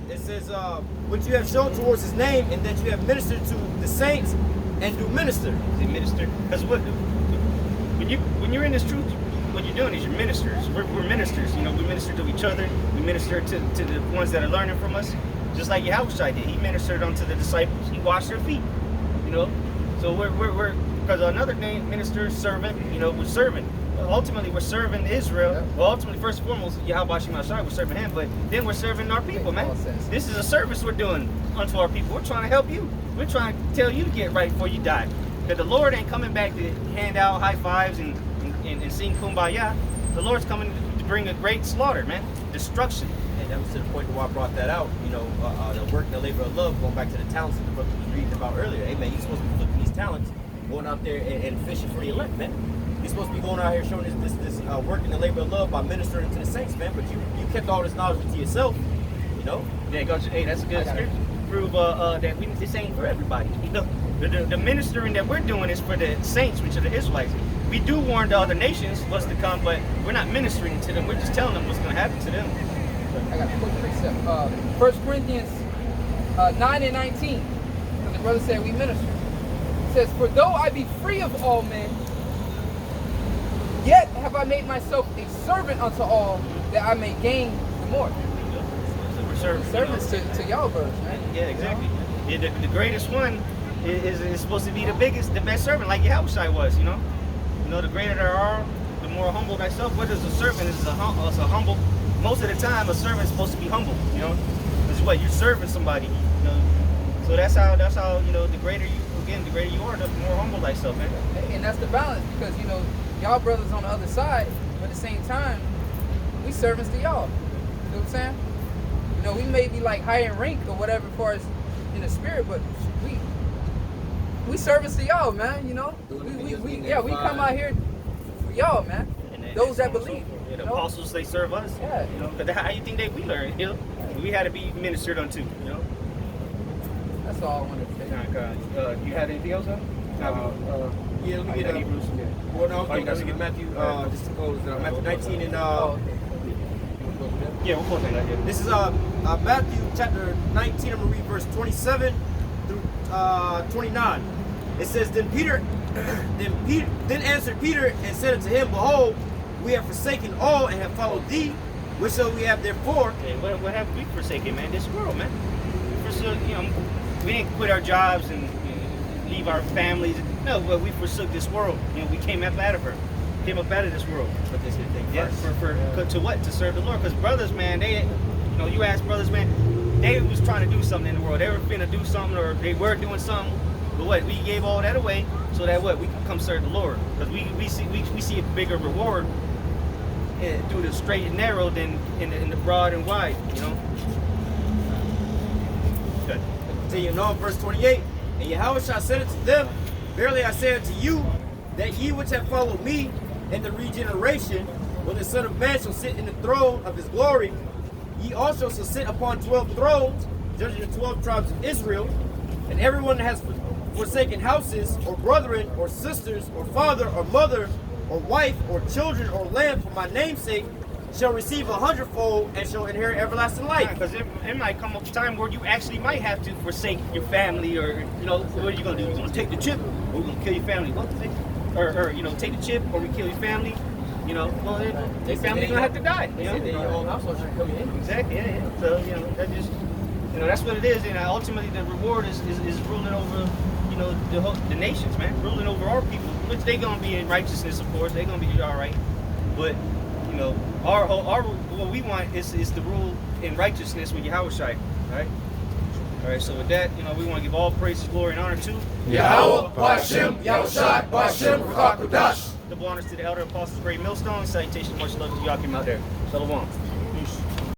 It says, what you have shown towards his name, and that you have ministered to the saints and do minister. Is minister? Because when you're in this truth, what you're doing is you're ministers. We're ministers. You know, we minister to each other. We minister to the ones that are learning from us. Just like Yahushua did. He ministered unto the disciples. He washed their feet. You know, so we're because another name, minister, servant. You know, we're serving. Ultimately, we're serving Israel. Yeah. Well, ultimately, first and foremost, Yahweh Shemashai, we're serving him, but then we're serving our people, man. This is a service we're doing unto our people. We're trying to help you. We're trying to tell you to get right before you die. Because the Lord ain't coming back to hand out high fives and sing kumbaya. The Lord's coming to bring a great slaughter, man. Destruction. And that was to the point where I brought that out. You know, the work, the labor of love, going back to the talents that the brother was reading about earlier. Hey, man, you're supposed to be flipping these talents, going out there and fishing for the elect, man. You're supposed to be going out here showing this work and the labor of love by ministering to the saints, man. But you kept all this knowledge to yourself, you know. Yeah, hey, that's a good scripture. Prove that this ain't for everybody. You know, the ministering that we're doing is for the saints, which are the Israelites. We do warn the other nations what's to come, but we're not ministering to them. We're just telling them what's going to happen to them. I got a quick precept. 1 Corinthians 9 and 19. And the brother said, we minister. It says, for though I be free of all men, yet have I made myself a servant unto all, that I may gain the more. So we're serving, servants to y'all brothers, man. Yeah, exactly. Yeah, the greatest one is supposed to be the best servant, like Yahushua was, you know. You know, the greater there are, the more humble thyself. What is a servant? It's a humble. Most of the time, a servant is supposed to be humble, you know. It's what you're serving somebody, you know. So that's how you know, the greater you are, the more humble thyself, man. And that's the balance, because you know, y'all brothers on the other side, but at the same time, we servants to y'all. You know what I'm saying? You know, we may be like higher in rank or whatever, as far as in the spirit, but we servants to y'all, man. You know, we come out here for y'all, man. Those that believe. Yeah, the apostles, they serve us. Yeah. You know, because how you think we learn? You know, we had to be ministered unto. You know. That's all I wanted to say. You had anything else, huh? Yeah, let me get Hebrews. Well, no, let me get Matthew. Just to close, Matthew 19 and. Yeah, we'll close that. This is Matthew chapter 19. I'm gonna read verse 27 through 29. It says, then answered Peter and said unto him, behold, we have forsaken all and have followed thee. Which shall we have therefore? Okay, what have we forsaken, man? This world, man. We didn't quit our jobs and leave our families. No, but we forsook this world. You know, we came up out of this world. But this is the thing. Yeah, to what? To serve the Lord. Because brothers, man, you ask brothers, man, they was trying to do something in the world. They were finna do something, or they were doing something. But what? We gave all that away so that what? We can come serve the Lord. Because we see a bigger reward through the straight and narrow than in the broad and wide. You know. Good. Continue on, verse 28. And Yahushua said unto them, verily I say unto you, that ye which have followed me in the regeneration, when the Son of Man shall sit in the throne of his glory, ye also shall sit upon 12 thrones, judging the 12 tribes of Israel. And everyone that has forsaken houses, or brethren, or sisters, or father, or mother, or wife, or children, or land for my name's sake, shall receive 100-fold and shall inherit everlasting life. Because it might come a time where you actually might have to forsake your family, or you know, what are you gonna do? You gonna take the chip, or we gonna kill your family? What? Or you know, take the chip, or we kill your family? You know, well, your family's gonna have to die. You know? Your whole household should come in. Exactly. Yeah. So you know, that just, you know, that's what it is. And ultimately, the reward is ruling over, you know, the nations, man, ruling over our people, which they gonna be in righteousness, of course. They gonna be all right, but you know, our what we want is to rule in righteousness with Yahushua, right? All right. So with that, you know, we want to give all praise, glory, and honor to Yahweh, Bashem, Yahushua, Bashem, Ruach Kodash. Double honors to the elder apostles, great millstone. Salutation, much love to y'all came out there. Shalom.